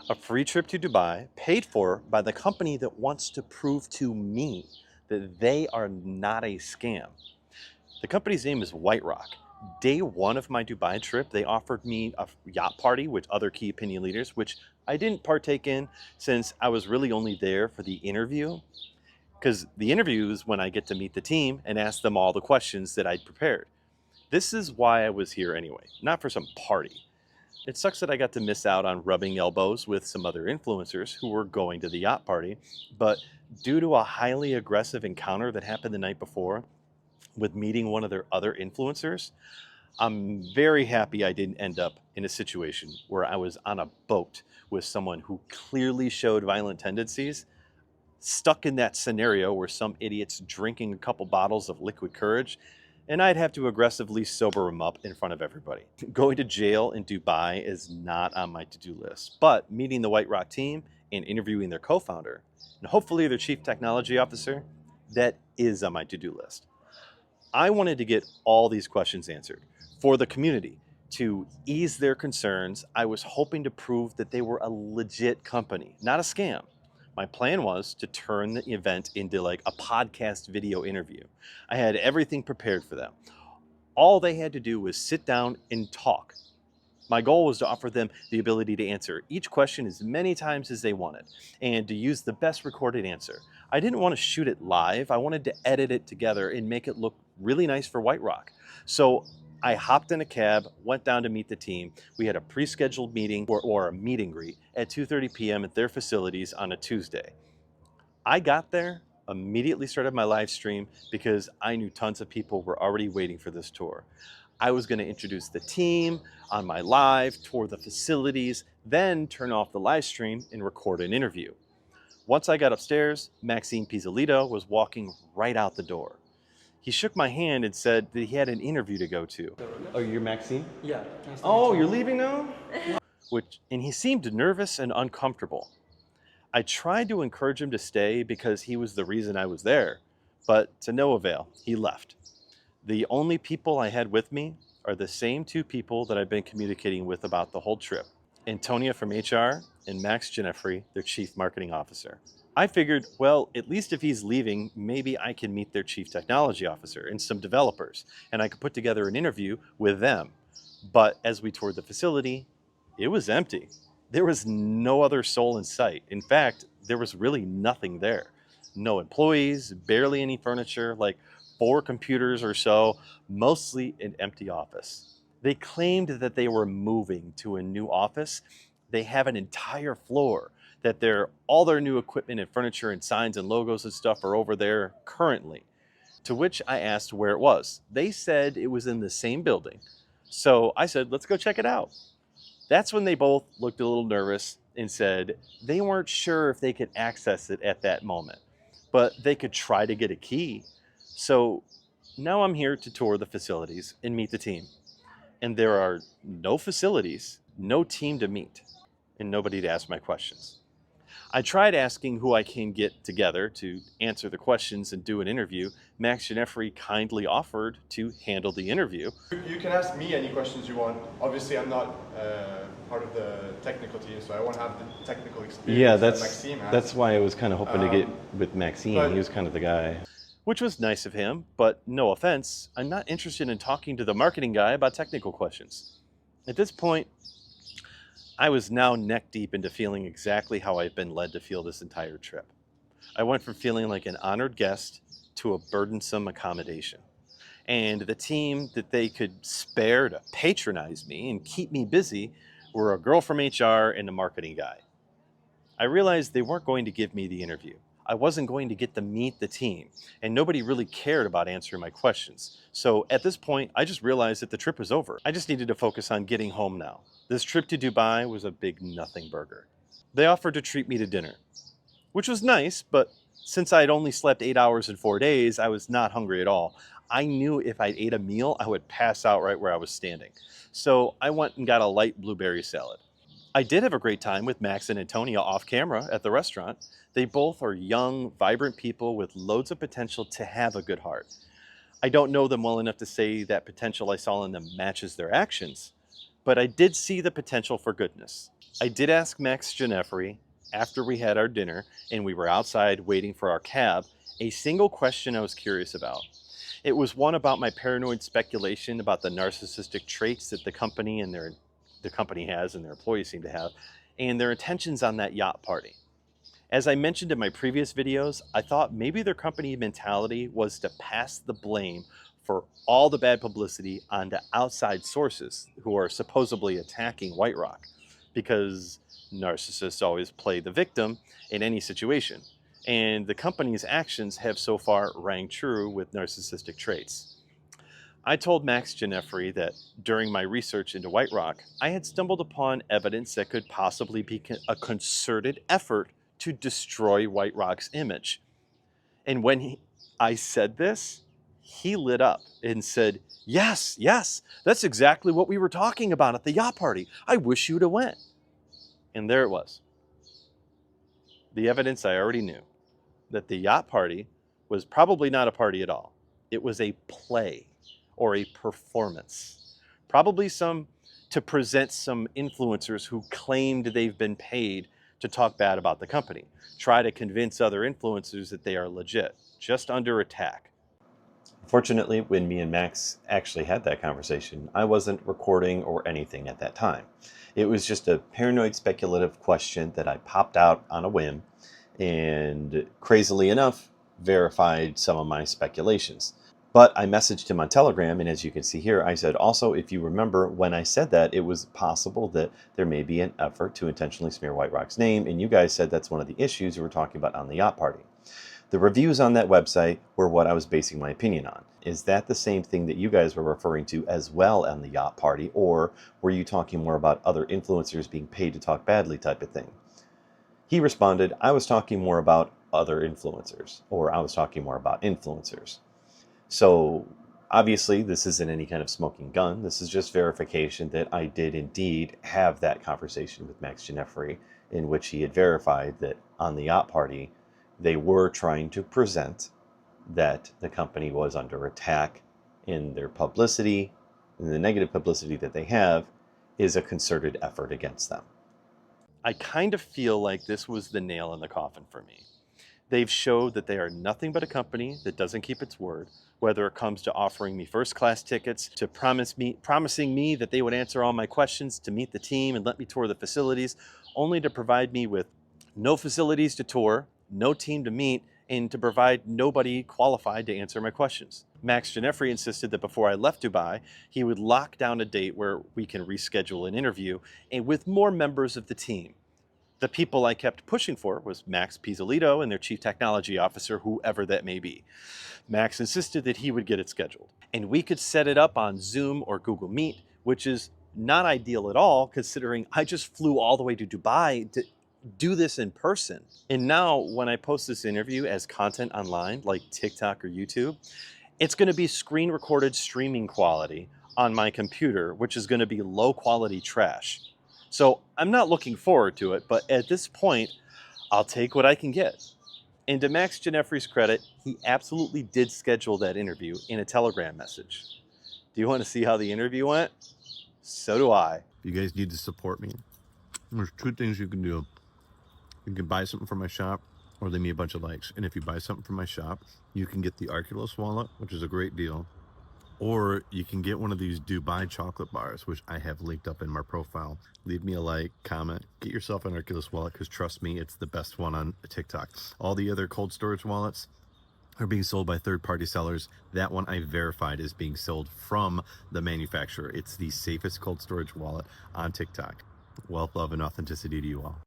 A free trip to Dubai paid for by the company that wants to prove to me that they are not a scam. The company's name is WhiteRock. Day one of my Dubai trip, they offered me a yacht party with other key opinion leaders, which I didn't partake in since I was really only there for the interview. Because the interview is when I get to meet the team and ask them all the questions that I'd prepared. This is why I was here anyway, not for some party. It sucks that I got to miss out on rubbing elbows with some other influencers who were going to the yacht party, but due to a highly aggressive encounter that happened the night before with meeting one of their other influencers, I'm very happy I didn't end up in a situation where I was on a boat with someone who clearly showed violent tendencies, stuck in that scenario where some idiot's drinking a couple bottles of liquid courage, and I'd have to aggressively sober him up in front of everybody. Going to jail in Dubai is not on my to-do list, but meeting the WhiteRock team and interviewing their co-founder, and hopefully their chief technology officer, that is on my to-do list. I wanted to get all these questions answered for the community to ease their concerns. I was hoping to prove that they were a legit company, not a scam. My plan was to turn the event into like a podcast video interview. I had everything prepared for them. All they had to do was sit down and talk. My goal was to offer them the ability to answer each question as many times as they wanted and to use the best recorded answer. I didn't want to shoot it live. I wanted to edit it together and make it look really nice for WhiteRock. So I hopped in a cab, went down to meet the team. We had a pre-scheduled meeting or a meet and greet at 2:30 p.m. at their facilities on a Tuesday. I got there, immediately started my live stream because I knew tons of people were already waiting for this tour. I was going to introduce the team on my live, tour the facilities, then turn off the live stream and record an interview. Once I got upstairs, Maxime Pizzolito was walking right out the door. He shook my hand and said that he had an interview to go to. Oh, you're Maxime? Yeah. Nice to Oh, meet you're you. leaving now? And he seemed nervous and uncomfortable. I tried to encourage him to stay because he was the reason I was there, but to no avail, he left. The only people I had with me are the same two people that I've been communicating with about the whole trip. Antonia from HR and Max Gineffrey, their chief marketing officer. I figured, well, at least if he's leaving, maybe I can meet their chief technology officer and some developers, and I could put together an interview with them. But as we toured the facility, it was empty. There was no other soul in sight. In fact, there was really nothing there. No employees, barely any furniture, like 4 computers or so, mostly an empty office. They claimed that they were moving to a new office. They have an entire floor that all their new equipment and furniture and signs and logos and stuff are over there currently. To which I asked where it was. They said it was in the same building. So I said, let's go check it out. That's when they both looked a little nervous and said they weren't sure if they could access it at that moment, but they could try to get a key. So now I'm here to tour the facilities and meet the team. And there are no facilities, no team to meet, and nobody to ask my questions. I tried asking who I can get together to answer the questions and do an interview. Max Gineffrey kindly offered to handle the interview. You can ask me any questions you want. Obviously, I'm not part of the technical team, so I won't have the technical experience that Maxime has. That's why I was kind of hoping to get with Maxime. He was kind of the guy. Which was nice of him, but no offense, I'm not interested in talking to the marketing guy about technical questions. At this point, I was now neck deep into feeling exactly how I've been led to feel this entire trip. I went from feeling like an honored guest to a burdensome accommodation. And the team that they could spare to patronize me and keep me busy were a girl from HR and a marketing guy. I realized they weren't going to give me the interview. I wasn't going to get to meet the team, and nobody really cared about answering my questions. So at this point, I just realized that the trip was over. I just needed to focus on getting home now. This trip to Dubai was a big nothing burger. They offered to treat me to dinner, which was nice, but since I'd only slept 8 hours in 4 days, I was not hungry at all. I knew if I ate a meal, I would pass out right where I was standing. So I went and got a light blueberry salad. I did have a great time with Max and Antonia off camera at the restaurant. They both are young, vibrant people with loads of potential to have a good heart. I don't know them well enough to say that potential I saw in them matches their actions, but I did see the potential for goodness. I did ask Max Ginefri after we had our dinner and we were outside waiting for our cab a single question I was curious about. It was one about my paranoid speculation about the narcissistic traits that the company has and their employees seem to have, and their intentions on that yacht party. As I mentioned in my previous videos, I thought maybe their company mentality was to pass the blame for all the bad publicity onto outside sources who are supposedly attacking WhiteRock, because narcissists always play the victim in any situation, and the company's actions have so far rang true with narcissistic traits. I told Max Ginefri that during my research into WhiteRock, I had stumbled upon evidence that could possibly be a concerted effort to destroy WhiteRock's image. And when I said this, he lit up and said, "Yes, yes, that's exactly what we were talking about at the yacht party. I wish you'd have went." And there it was. The evidence I already knew, that the yacht party was probably not a party at all. It was a play or a performance. Probably to present some influencers who claimed they've been paid to talk bad about the company. Try to convince other influencers that they are legit, just under attack. Fortunately, when me and Max actually had that conversation, I wasn't recording or anything at that time. It was just a paranoid speculative question that I popped out on a whim and, crazily enough, verified some of my speculations. But I messaged him on Telegram, and as you can see here, I said, also, if you remember when I said that, it was possible that there may be an effort to intentionally smear WhiteRock's name, and you guys said that's one of the issues you were talking about on the yacht party. The reviews on that website were what I was basing my opinion on. Is that the same thing that you guys were referring to as well on the yacht party, or were you talking more about other influencers being paid to talk badly type of thing? He responded, I was talking more about other influencers, or I was talking more about influencers. So obviously this isn't any kind of smoking gun. This is just verification that I did indeed have that conversation with Max Ginefri, in which he had verified that on the yacht party, they were trying to present that the company was under attack, in their publicity, and the negative publicity that they have is a concerted effort against them. I kind of feel like this was the nail in the coffin for me. They've showed that they are nothing but a company that doesn't keep its word, whether it comes to offering me first-class tickets, to promising me that they would answer all my questions, to meet the team and let me tour the facilities, only to provide me with no facilities to tour, no team to meet, and to provide nobody qualified to answer my questions. Max Ginefri insisted that before I left Dubai, he would lock down a date where we can reschedule an interview and with more members of the team. The people I kept pushing for was Max Pizzolito and their chief technology officer, whoever that may be. Max insisted that he would get it scheduled, and we could set it up on Zoom or Google Meet, which is not ideal at all considering I just flew all the way to Dubai to do this in person. And now when I post this interview as content online like TikTok or YouTube, it's going to be screen recorded streaming quality on my computer, which is going to be low quality trash. So I'm not looking forward to it, but at this point, I'll take what I can get. And to Max Ginefri's credit, he absolutely did schedule that interview in a Telegram message. Do you want to see how the interview went? So do I. If you guys need to support me, there's two things you can do. You can buy something from my shop, or leave me a bunch of likes. And if you buy something from my shop, you can get the Arculus wallet, which is a great deal. Or you can get one of these Dubai chocolate bars, which I have linked up in my profile. Leave me a like, comment, get yourself an Arculus wallet, because trust me, it's the best one on TikTok. All the other cold storage wallets are being sold by third-party sellers. That one I verified is being sold from the manufacturer. It's the safest cold storage wallet on TikTok. Wealth, love, and authenticity to you all.